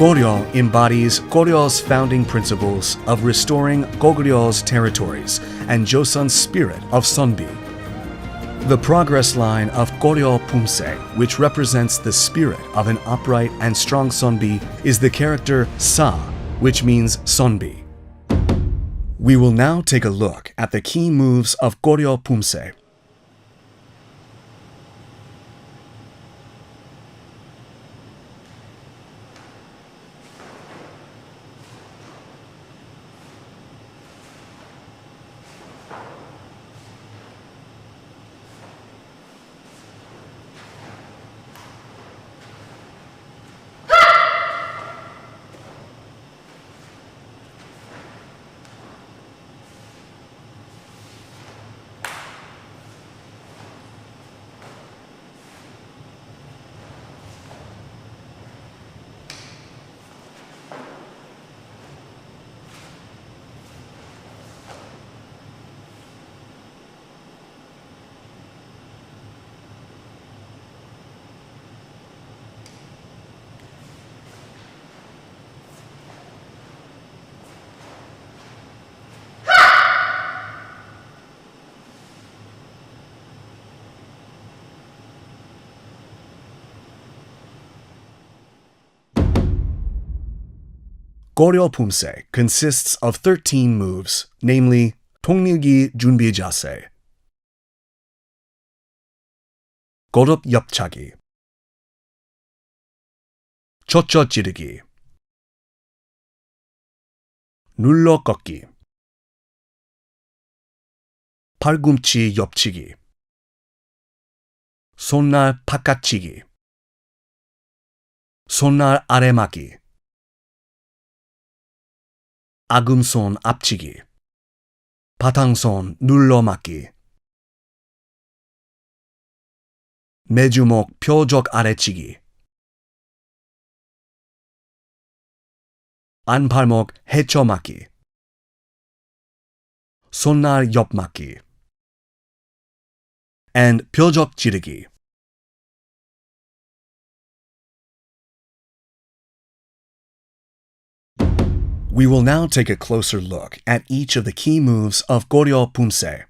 Koryo embodies Koryo's founding principles of restoring Goguryeo territories and Joseon's spirit of Sonbi. The progress line of Koryo Pumse, which represents the spirit of an upright and strong Sonbi, is the character Sa, which means Sonbi. We will now take a look at the key moves of Koryo Pumse. Koryo Pumse consists of 13 moves, namely 통밀기 준비 자세, 고릎 옆차기, 젖젖 찌르기, 눌러 꺾기, 팔꿈치 옆치기, 손날 바깥치기, 손날 아래막기, 아금손 앞치기, 바탕손 눌러막기, 매주목 표적 아래치기, 안팔목 헤쳐막기, 손날 옆막기, and 표적 찌르기. We will now take a closer look at each of the key moves of Koryo Pumse.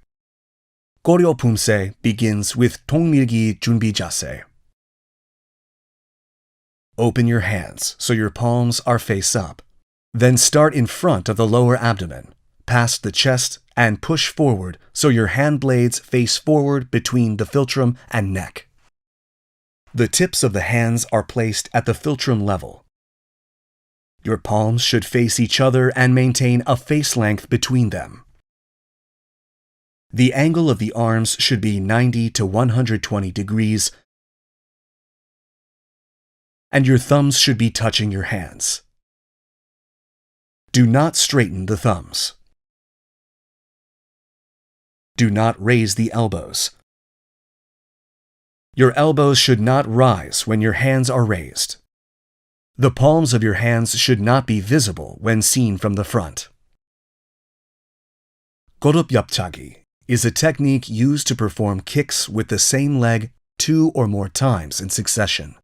Koryo Pumse begins with 통밀기 준비 자세. Open your hands so your palms are face up. Then start in front of the lower abdomen, past the chest, and push forward so your hand blades face forward between the philtrum and neck. The tips of the hands are placed at the philtrum level. Your palms should face each other and maintain a face length between them. The angle of the arms should be 90 to 120 degrees, and your thumbs should be touching your hands. Do not straighten the thumbs. Do not raise the elbows. Your elbows should not rise when your hands are raised. The palms of your hands should not be visible when seen from the front. 고룹 옆차기 is a technique used to perform kicks with the same leg 2 or more times in succession.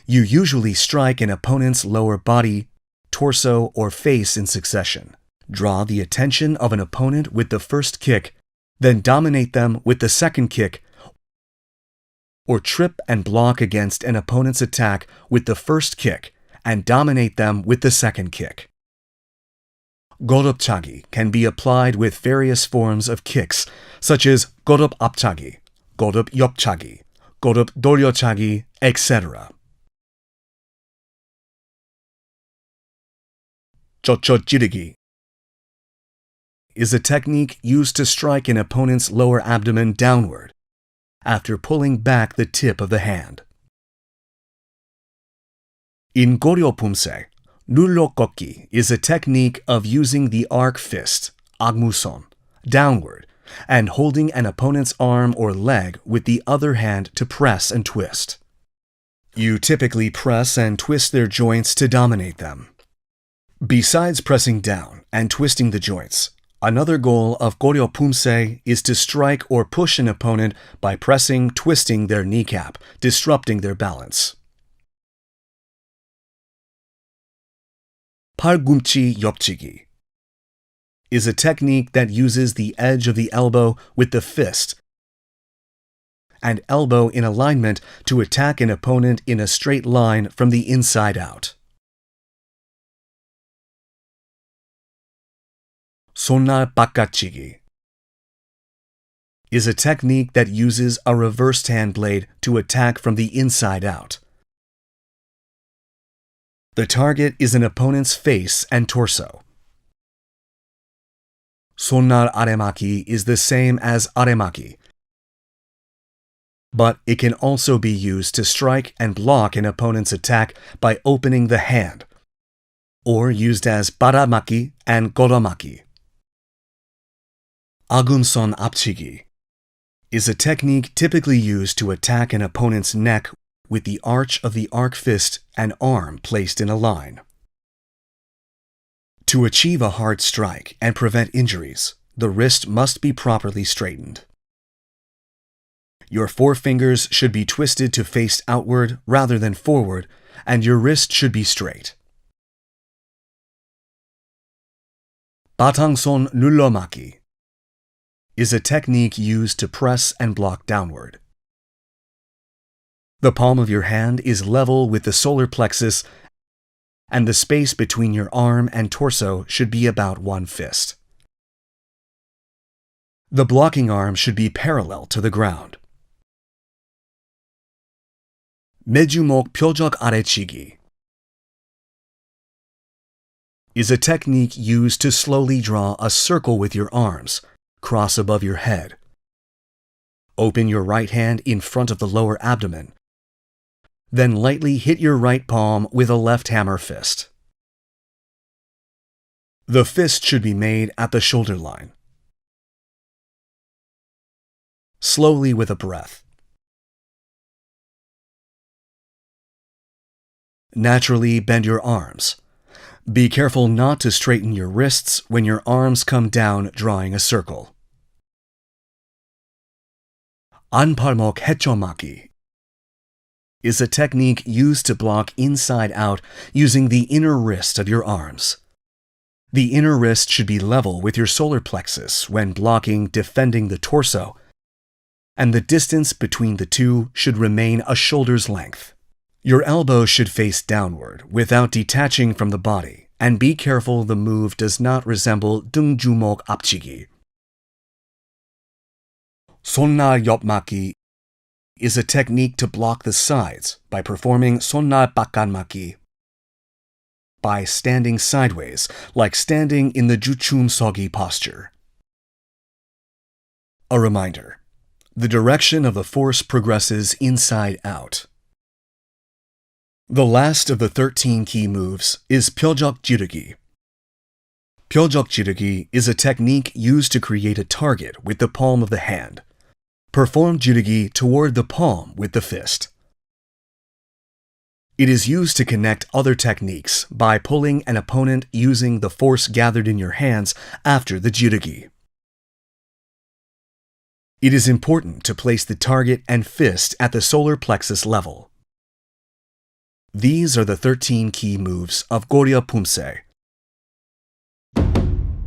You usually strike an opponent's lower body, torso, or face in succession. Draw the attention of an opponent with the first kick, then dominate them with the second kick, or trip and block against an opponent's attack with the first kick and dominate them with the second kick. 고룹차기 can be applied with various forms of kicks, such as 고룹 앞차기, 고룹 옆차기, 고룹 돌려차기, etc. 젖젖 찌르기 is a technique used to strike an opponent's lower abdomen downward after pulling back the tip of the hand. In Koryo Pumse, 눌러 꺾기 is a technique of using the arc fist, 악무손, downward and holding an opponent's arm or leg with the other hand to press and twist. You typically press and twist their joints to dominate them. Besides pressing down and twisting the joints, another goal of Koryo Pumse is to strike or push an opponent by pressing, twisting their kneecap, disrupting their balance. 팔꿈치 옆치기 is a technique that uses the edge of the elbow with the fist and elbow in alignment to attack an opponent in a straight line from the inside out. 손날 바깥치기 is a technique that uses a reversed hand blade to attack from the inside out. The target is an opponent's face and torso. 손날 아래막기 is the same as 아래막기, but it can also be used to strike and block an opponent's attack by opening the hand, or used as 바라막기 and 걸어막기. 아금손 앞치기 is a technique typically used to attack an opponent's neck with the arch of the arc fist and arm placed in a line. To achieve a hard strike and prevent injuries, the wrist must be properly straightened. Your forefingers should be twisted to face outward rather than forward, and your wrist should be straight. 바탕손 눌러막기 is a technique used to press and block downward. The palm of your hand is level with the solar plexus, and the space between your arm and torso should be about one fist. The blocking arm should be parallel to the ground. 매주목 표적 아래치기 is a technique used to slowly draw a circle with your arms, cross above your head. Open your right hand in front of the lower abdomen, then lightly hit your right palm with a left hammer fist. The fist should be made at the shoulder line. Slowly with a breath. Naturally bend your arms. Be careful not to straighten your wrists when your arms come down drawing a circle. 안팔목 헤쳐막기 is a technique used to block inside out using the inner wrist of your arms. The inner wrist should be level with your solar plexus when blocking, defending the torso, and the distance between the two should remain a shoulder's length. Your elbow should face downward without detaching from the body, and be careful the move does not resemble 등주먹 앞치기. 손날 옆막기 is a technique to block the sides by performing 손날 바깥막기. By standing sideways, like standing in the 주춤 서기 posture. A reminder, the direction of the force progresses inside out. The last of the 13 key moves is 표적 지르기. 표적 지르기 is a technique used to create a target with the palm of the hand. Perform jirugi toward the palm with the fist. It is used to connect other techniques by pulling an opponent using the force gathered in your hands after the jirugi. It is important to place the target and fist at the solar plexus level. These are the 13 key moves of Koryo Pumse.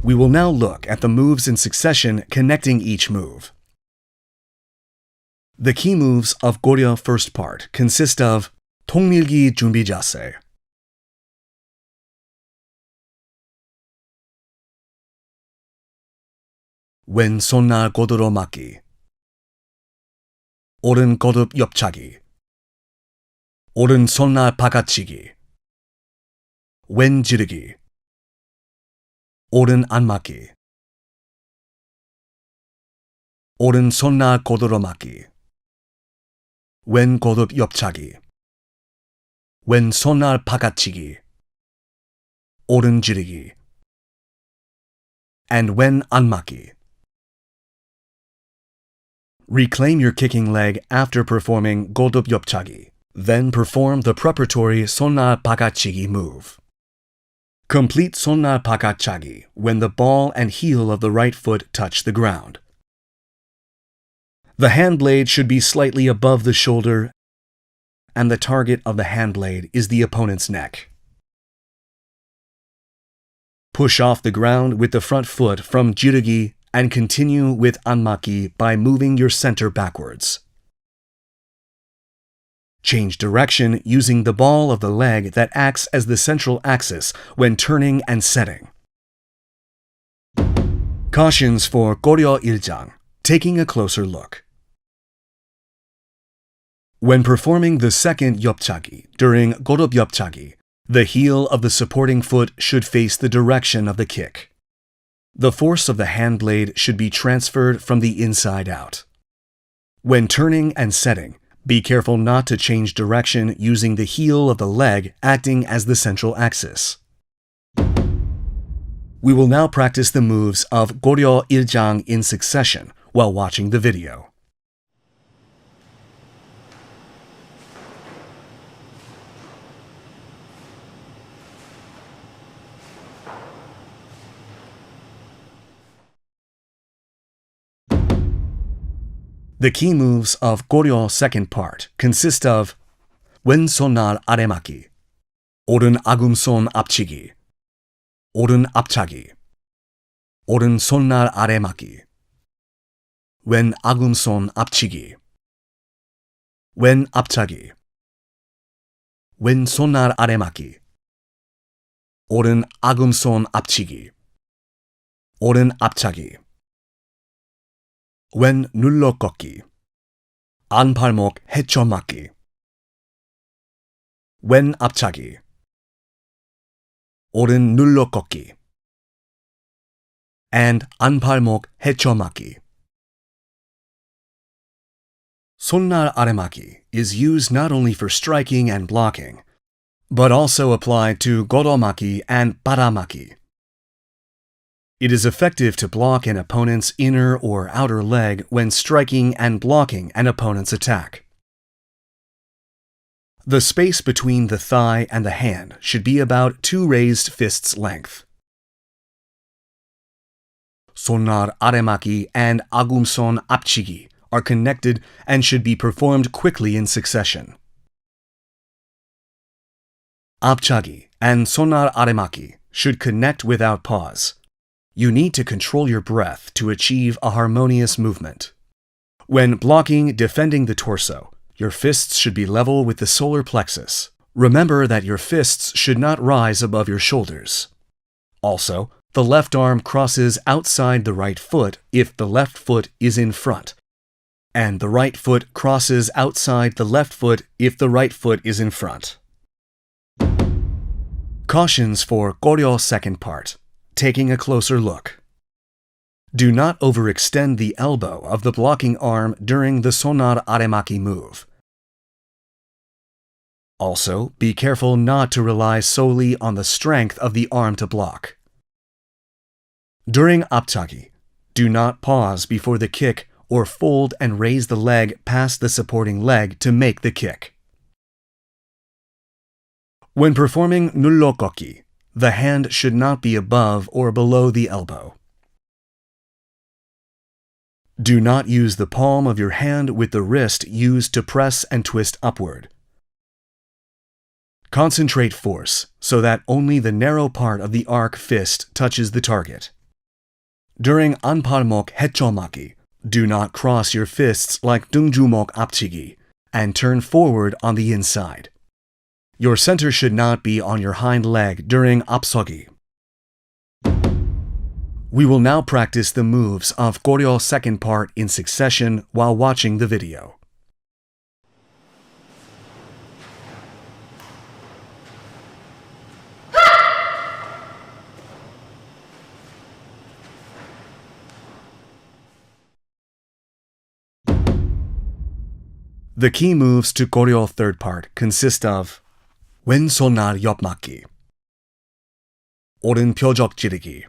We will now look at the moves in succession connecting each move. The key moves of Koryo first part consist of 통밀기 준비 자세, 왼손날 고도로 막기, 오른 거듭 옆차기, 오른손날 바깥치기, 왼 지르기, 오른 안막기, 오른손날 고도로 막기, 왼 고듭 옆차기, 왼손날 바깥치기, 오른 지르기, and 왼 안막기. Reclaim your kicking leg after performing 고듭 옆차기. Then perform the preparatory 손날 바깥치기 move. Complete 손날 바깥차기 when the ball and heel of the right foot touch the ground. The hand blade should be slightly above the shoulder, and the target of the hand blade is the opponent's neck. Push off the ground with the front foot from jirugi and continue with anmaki by moving your center backwards. Change direction using the ball of the leg that acts as the central axis when turning and setting. Cautions for Koryo 1장, taking a closer look. When performing the second 엽차기 during 고릎 엽차기, the heel of the supporting foot should face the direction of the kick. The force of the hand blade should be transferred from the inside out. When turning and setting, be careful not to change direction using the heel of the leg acting as the central axis. We will now practice the moves of Koryo 1장 in succession while watching the video. The key moves of Koryo second part consist of 왼손날 아래막기, 오른 아굼손 앞치기, 오른 앞차기, 오른 손날 아래막기, 왼 아굼손 앞치기, 왼 앞차기, 왼 손날 아래막기, 오른 아굼손 앞치기, 오른 앞차기, 왼 눌러 꺾기, 안팔목 헤쳐맞기, 왼 앞차기, 오른 눌러 꺾기, and 안팔목 헤쳐맞기. 손날 아래맞기 is used not only for striking and blocking, but also applied to goromaki and paramaki. It is effective to block an opponent's inner or outer leg when striking and blocking an opponent's attack. The space between the thigh and the hand should be about 2 raised fists' length. 손날 아래막기 and 아굼손 앞치기 are connected and should be performed quickly in succession. 앞차기 and 손날 아래막기 should connect without pause. You need to control your breath to achieve a harmonious movement. When blocking, defending the torso, your fists should be level with the solar plexus. Remember that your fists should not rise above your shoulders. Also, the left arm crosses outside the right foot if the left foot is in front, and the right foot crosses outside the left foot if the right foot is in front. Cautions for Koryo second part. Taking a closer look. Do not overextend the elbow of the blocking arm during the 손날 아래막기 move. Also, be careful not to rely solely on the strength of the arm to block. During 앞차기, do not pause before the kick or fold and raise the leg past the supporting leg to make the kick. When performing 눌러 꺾기, the hand should not be above or below the elbow. Do not use the palm of your hand with the wrist used to press and twist upward. Concentrate force so that only the narrow part of the arc fist touches the target. During 안팔목 헤쳐맞기, do not cross your fists like 등주먹 앞치기 and turn forward on the inside. Your center should not be on your hind leg during 앞서기. We will now practice the moves of Koryo second part in succession while watching the video. The key moves to Koryo third part consist of 왼손날 옆맞기, 오른 표적 찌르기,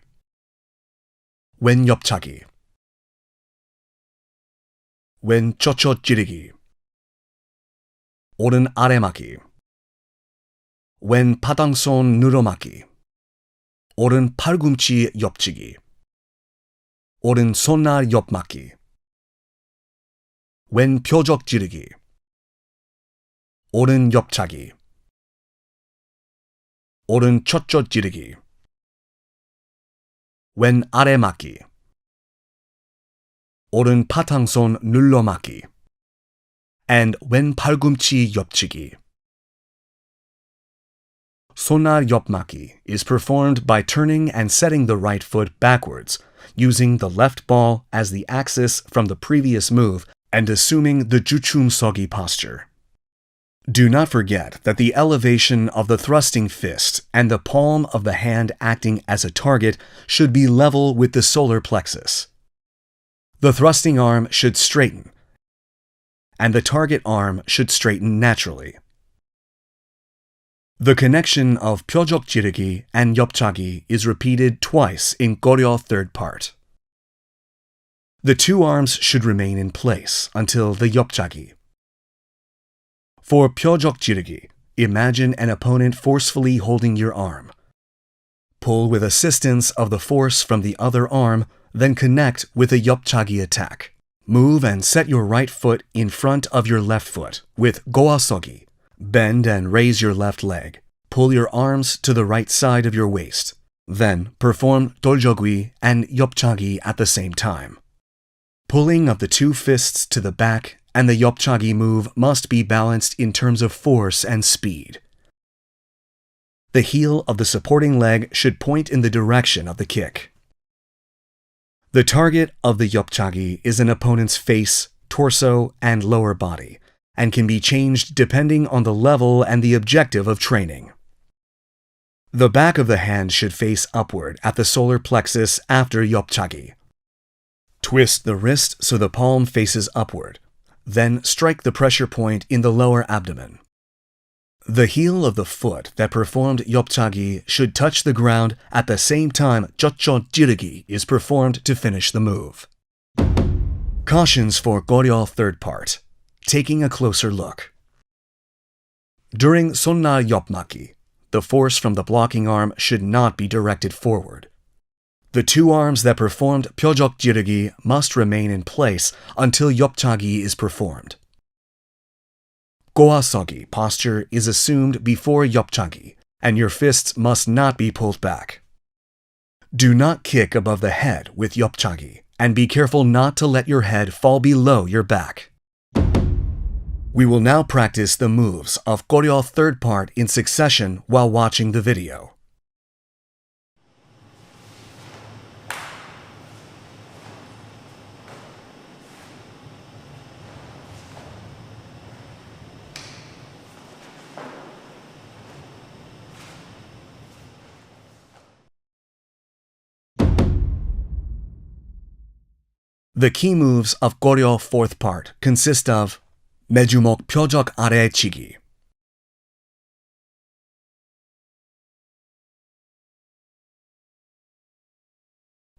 왼 옆차기, 왼 쩌쩌 찌르기, 오른 아래맞기, 왼 바닥손 늘어맞기, 오른 팔꿈치 옆치기, 오른 손날 옆맞기, 왼 표적 찌르기, 오른 옆차기, 오른 쩌쩌 찌르기, 왼 아래막기, 오른 파탕손 눌러막기, and 왼 팔꿈치 옆치기. 손날 옆막기 is performed by turning and setting the right foot backwards, using the left ball as the axis from the previous move and assuming the 주춤서기 posture. Do not forget that the elevation of the thrusting fist and the palm of the hand acting as a target should be level with the solar plexus. The thrusting arm should straighten, and the target arm should straighten naturally. The connection of 표적 찌르기 and 옆차기 is repeated twice in Koryo third part. The two arms should remain in place until the 옆차기. For 표적 찌르기, imagine an opponent forcefully holding your arm. Pull with assistance of the force from the other arm, then connect with a 옆차기 attack. Move and set your right foot in front of your left foot with 고아서기. Bend and raise your left leg. Pull your arms to the right side of your waist. Then perform 돌저귀 and 옆차기 at the same time. Pulling of the two fists to the back and the 옆차기 move must be balanced in terms of force and speed. The heel of the supporting leg should point in the direction of the kick. The target of the 옆차기 is an opponent's face, torso, and lower body, and can be changed depending on the level and the objective of training. The back of the hand should face upward at the solar plexus after 옆차기. Twist the wrist so the palm faces upward. Then strike the pressure point in the lower abdomen. The heel of the foot that performed 옆차기 should touch the ground at the same time 젖저 찌르기 is performed to finish the move. Cautions for Koryo third part. Taking a closer look. During 손날 옆막기, the force from the blocking arm should not be directed forward. The two arms that performed 표적 찌르기 must remain in place until 옆차기 is performed. 고아서기 posture is assumed before 옆차기, and your fists must not be pulled back. Do not kick above the head with 옆차기, and be careful not to let your head fall below your back. We will now practice the moves of Koryo third part in succession while watching the video. The key moves of Koryo fourth part consist of 매주목 표적 아래 치기,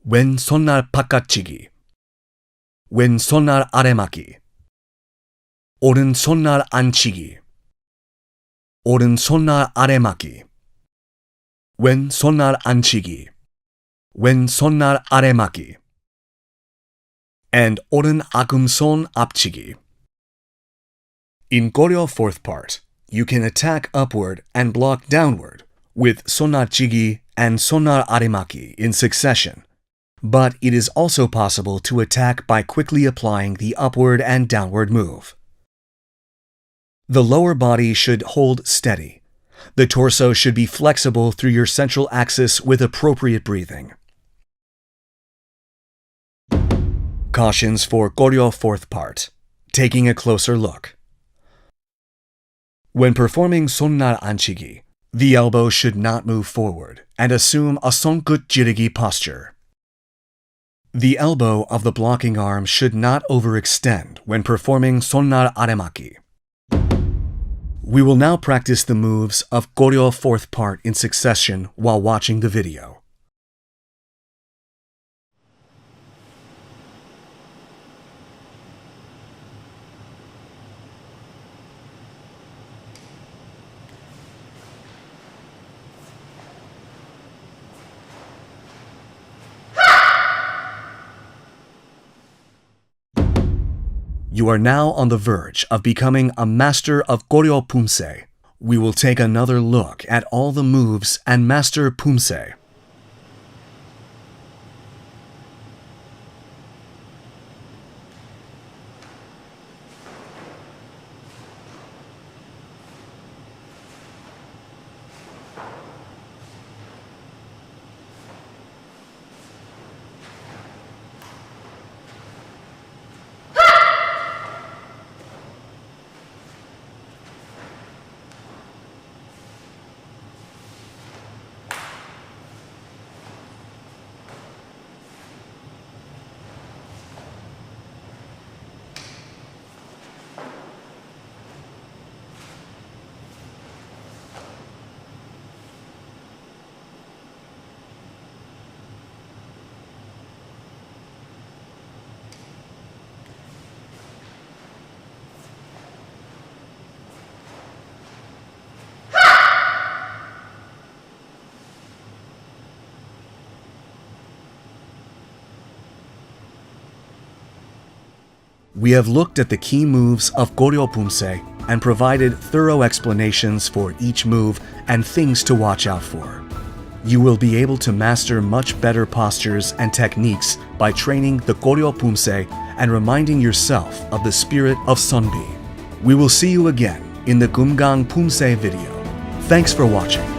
왼 손날 바깥치기, 왼 손날 아래막기, 오른 손날 안치기, 오른 손날 아래막기, 왼 손날 안치기, 왼 손날 아래막기, and 오른 아금손 앞치기. In Koryo fourth part, you can attack upward and block downward with 손날치기 and 손날 아래막기 in succession, but it is also possible to attack by quickly applying the upward and downward move. The lower body should hold steady. The torso should be flexible through your central axis with appropriate breathing. Cautions for Koryo fourth part. Taking a closer look. When performing 손날 안치기, the elbow should not move forward and assume a 손끝 찌르기 posture. The elbow of the blocking arm should not overextend when performing 손날 아래막기. We will now practice the moves of Koryo fourth part in succession while watching the video. You are now on the verge of becoming a master of Koryo Pumse. We will take another look at all the moves and master Pumse. We have looked at the key moves of Koryo Pumse and provided thorough explanations for each move and things to watch out for. You will be able to master much better postures and techniques by training the Koryo Pumse and reminding yourself of the spirit of Sunbi. We will see you again in the Gumgang Pumse video. Thanks for watching.